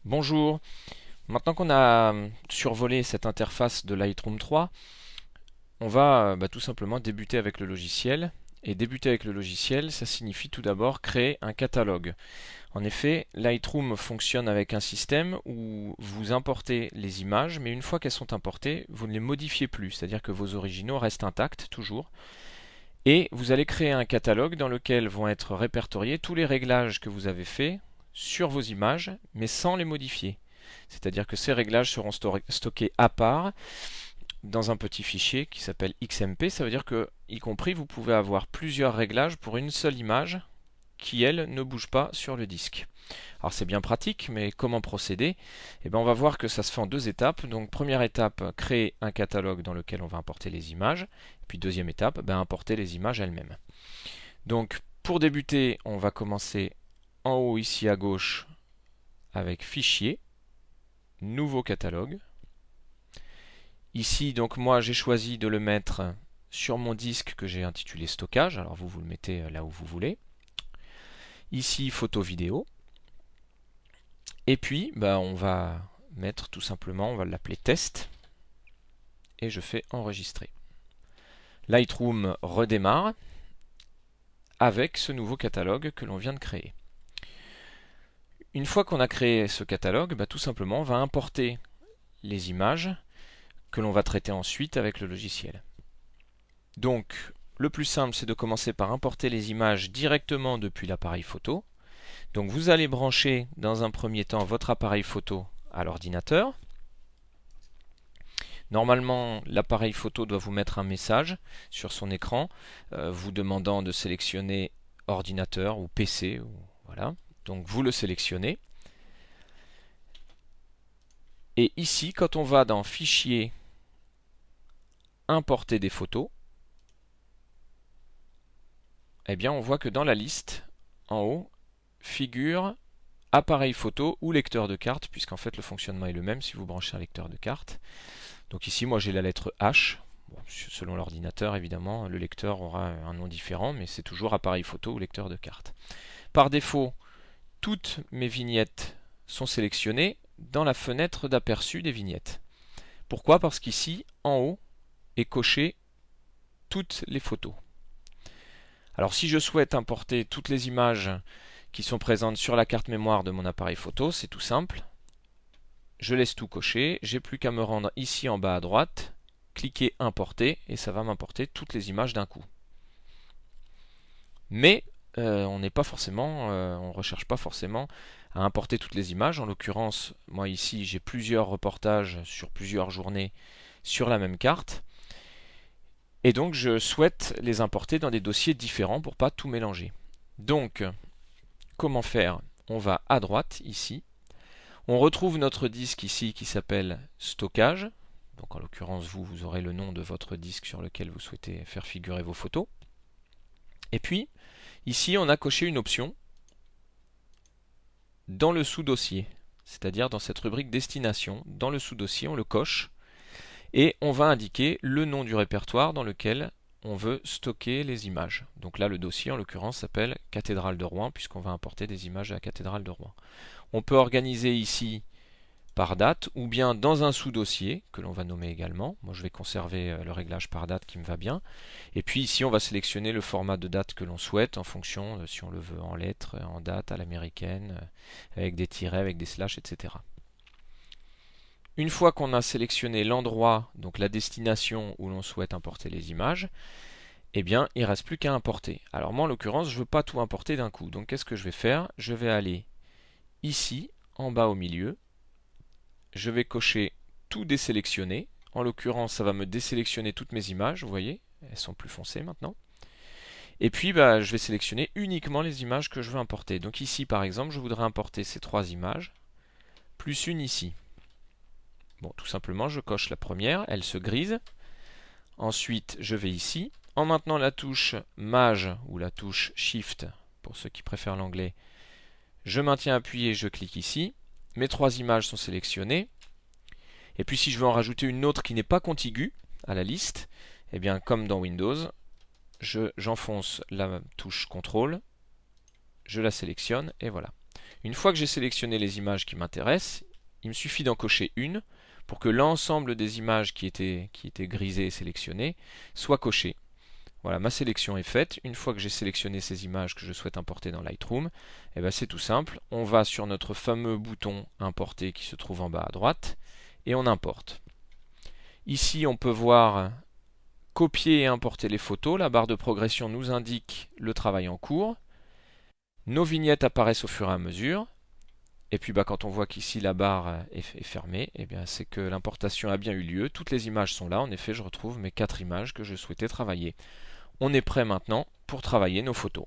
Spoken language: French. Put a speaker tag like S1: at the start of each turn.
S1: Bonjour, maintenant qu'on a survolé cette interface de Lightroom 3, on va tout simplement débuter avec le logiciel. Et débuter avec le logiciel, ça signifie tout d'abord créer un catalogue. En effet, Lightroom fonctionne avec un système où vous importez les images, mais une fois qu'elles sont importées, vous ne les modifiez plus, c'est-à-dire que vos originaux restent intacts toujours. Et vous allez créer un catalogue dans lequel vont être répertoriés tous les réglages que vous avez faits sur vos images, mais sans les modifier. C'est-à-dire que ces réglages seront stockés à part dans un petit fichier qui s'appelle XMP. Ça veut dire que, y compris, vous pouvez avoir plusieurs réglages pour une seule image qui, elle, ne bouge pas sur le disque. Alors c'est bien pratique, mais comment procéder? Eh bien, on va voir que ça se fait en deux étapes. Donc première étape, créer un catalogue dans lequel on va importer les images. Et puis deuxième étape, importer les images elles-mêmes. Donc pour débuter, on va commencer en haut ici à gauche avec Fichier, Nouveau catalogue. Ici, donc moi j'ai choisi de le mettre sur mon disque que j'ai intitulé Stockage. Alors vous le mettez là où vous voulez. Ici, photo vidéo. Et puis, on va mettre tout simplement, on va l'appeler test. Et je fais enregistrer. Lightroom redémarre avec ce nouveau catalogue que l'on vient de créer. Une fois qu'on a créé ce catalogue, tout simplement, on va importer les images que l'on va traiter ensuite avec le logiciel. Donc, le plus simple, c'est de commencer par importer les images directement depuis l'appareil photo. Donc, vous allez brancher dans un premier temps votre appareil photo à l'ordinateur. Normalement, l'appareil photo doit vous mettre un message sur son écran vous demandant de sélectionner ordinateur ou PC. Voilà. Donc, vous le sélectionnez. Et ici, quand on va dans Fichier, Importer des photos, eh bien, on voit que dans la liste, en haut, figure appareil photo ou lecteur de carte, puisqu'en fait le fonctionnement est le même si vous branchez un lecteur de carte. Donc ici, moi j'ai la lettre H. Bon, selon l'ordinateur, évidemment, le lecteur aura un nom différent, mais c'est toujours appareil photo ou lecteur de carte. Par défaut, toutes mes vignettes sont sélectionnées dans la fenêtre d'aperçu des vignettes. Pourquoi? Parce qu'ici, en haut, est coché toutes les photos. Alors si je souhaite importer toutes les images qui sont présentes sur la carte mémoire de mon appareil photo, c'est tout simple. Je laisse tout cocher, j'ai plus qu'à me rendre ici en bas à droite, cliquer importer et ça va m'importer toutes les images d'un coup. Mais on n'est pas forcément, on ne recherche pas forcément à importer toutes les images. En l'occurrence, moi ici j'ai plusieurs reportages sur plusieurs journées sur la même carte. Et donc je souhaite les importer dans des dossiers différents pour pas tout mélanger. Donc, comment faire? On va à droite ici. On retrouve notre disque ici qui s'appelle stockage. Donc en l'occurrence, vous aurez le nom de votre disque sur lequel vous souhaitez faire figurer vos photos. Et puis, ici, on a coché une option dans le sous-dossier, c'est-à-dire dans cette rubrique destination. Dans le sous-dossier, on le coche et on va indiquer le nom du répertoire dans lequel on veut stocker les images. Donc là, le dossier, en l'occurrence, s'appelle Cathédrale de Rouen, puisqu'on va importer des images de la cathédrale de Rouen. On peut organiser ici par date, ou bien dans un sous-dossier, que l'on va nommer également. Moi, je vais conserver le réglage par date qui me va bien. Et puis ici, on va sélectionner le format de date que l'on souhaite, en fonction de si on le veut en lettres, en date, à l'américaine, avec des tirets, avec des slash, etc. Une fois qu'on a sélectionné l'endroit, donc la destination où l'on souhaite importer les images, eh bien, il ne reste plus qu'à importer. Alors moi, en l'occurrence, je ne veux pas tout importer d'un coup. Donc, qu'est-ce que je vais faire? Je vais aller ici, en bas au milieu. Je vais cocher tout désélectionner. En l'occurrence, ça va me désélectionner toutes mes images, vous voyez, elles sont plus foncées maintenant. Et puis, je vais sélectionner uniquement les images que je veux importer. Donc ici, par exemple, je voudrais importer ces trois images, plus une ici. Bon, tout simplement, je coche la première, elle se grise. Ensuite, je vais ici. En maintenant la touche Maj ou la touche Shift, pour ceux qui préfèrent l'anglais, je maintiens appuyé, je clique ici. Mes trois images sont sélectionnées. Et puis si je veux en rajouter une autre qui n'est pas contiguë à la liste, eh bien comme dans Windows, j'enfonce la touche CTRL, je la sélectionne et voilà. Une fois que j'ai sélectionné les images qui m'intéressent, il me suffit d'en cocher une pour que l'ensemble des images qui étaient grisées et sélectionnées soient cochées. Voilà, ma sélection est faite. Une fois que j'ai sélectionné ces images que je souhaite importer dans Lightroom, eh ben c'est tout simple. On va sur notre fameux bouton importer qui se trouve en bas à droite et on importe. Ici, on peut voir copier et importer les photos. La barre de progression nous indique le travail en cours. Nos vignettes apparaissent au fur et à mesure. Et puis quand on voit qu'ici la barre est fermée, eh bien c'est que l'importation a bien eu lieu. Toutes les images sont là. En effet, je retrouve mes 4 images que je souhaitais travailler. On est prêt maintenant pour travailler nos photos.